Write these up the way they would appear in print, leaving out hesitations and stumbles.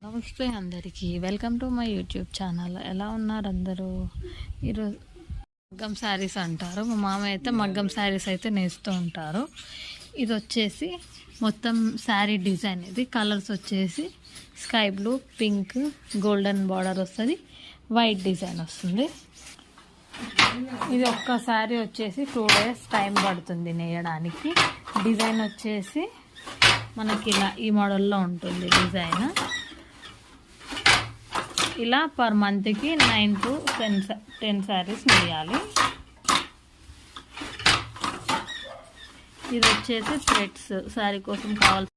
నమస్తే అందరికీ, welcome to my YouTube channel. ఎలా ఉన్నారు అందరూ? ఈరోజు మగ్గం శారీస్ అంటారు, మా మామ అయితే మగ్గం శారీస్ అయితే నేస్తూ ఉంటారు. ఇది వచ్చేసి మొత్తం శారీ డిజైన్, ఇది కలర్స్ వచ్చేసి sky blue, pink, golden border వస్తుంది, వైట్ డిజైన్ వస్తుంది. ఇది ఒక్క శారీ వచ్చేసి 2 days టైం పడుతుంది నేయడానికి. డిజైన్ వచ్చేసి మనకి ఇలా ఈ మోడల్లో ఉంటుంది డిజైన్. ఇలా పర్ మంత్కి 9 to 10 శారీస్ నేయాలి. ఇది వచ్చేసి థ్రెడ్స్, శారీ కోసం కావాల్సి,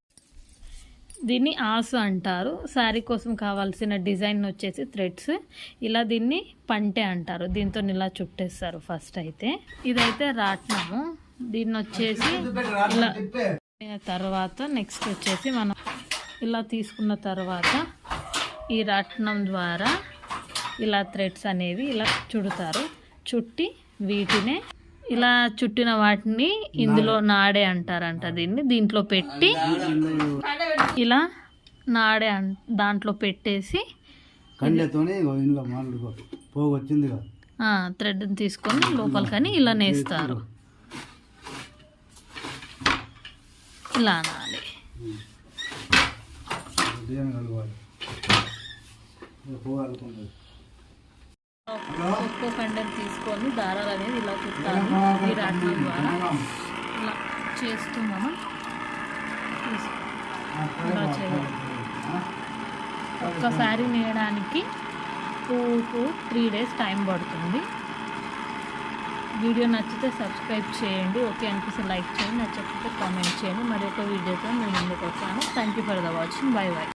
దీన్ని ఆసు అంటారు. శారీ కోసం కావాల్సిన డిజైన్ వచ్చేసి థ్రెడ్స్. ఇలా దీన్ని పంటె అంటారు, దీంతో ఇలా చుట్టేస్తారు ఫస్ట్. అయితే ఇదైతే రాట్నము. దీన్ని వచ్చేసి ఇలా తర్వాత నెక్స్ట్ వచ్చేసి మనం ఇలా తీసుకున్న తర్వాత ఈ రాట్నం ద్వారా ఇలా థ్రెడ్స్ అనేవి ఇలా చుడతారు. చుట్టి వీటినే ఇలా చుట్టిన వాటిని ఇందులో నాడే అంటారంట. దీంట్లో పెట్టి ఇలా నాడే దాంట్లో పెట్టేసి థ్రెడ్ని తీసుకొని లోపలికని ఇలా నేస్తారు. ఇలా అనాలి. ఒక్కో కండెని తీసుకొని దారాలు అనేది ఇలా చుట్టాలి. ఈ రాట్నం ద్వారా ఇలా చేస్తూ మనం ఇలా చేయాలి. ఒక్క శారీ నేయడానికి 2 to 3 days టైం పడుతుంది. వీడియో నచ్చితే సబ్స్క్రైబ్ చేయండి, ఓకే అనిపిస్తే లైక్ చేయండి, నచ్చకపోతే కామెంట్ చేయండి. మరి ఒక వీడియోతో నేను ముందుకు వస్తాను. Thank you for the watching. By by.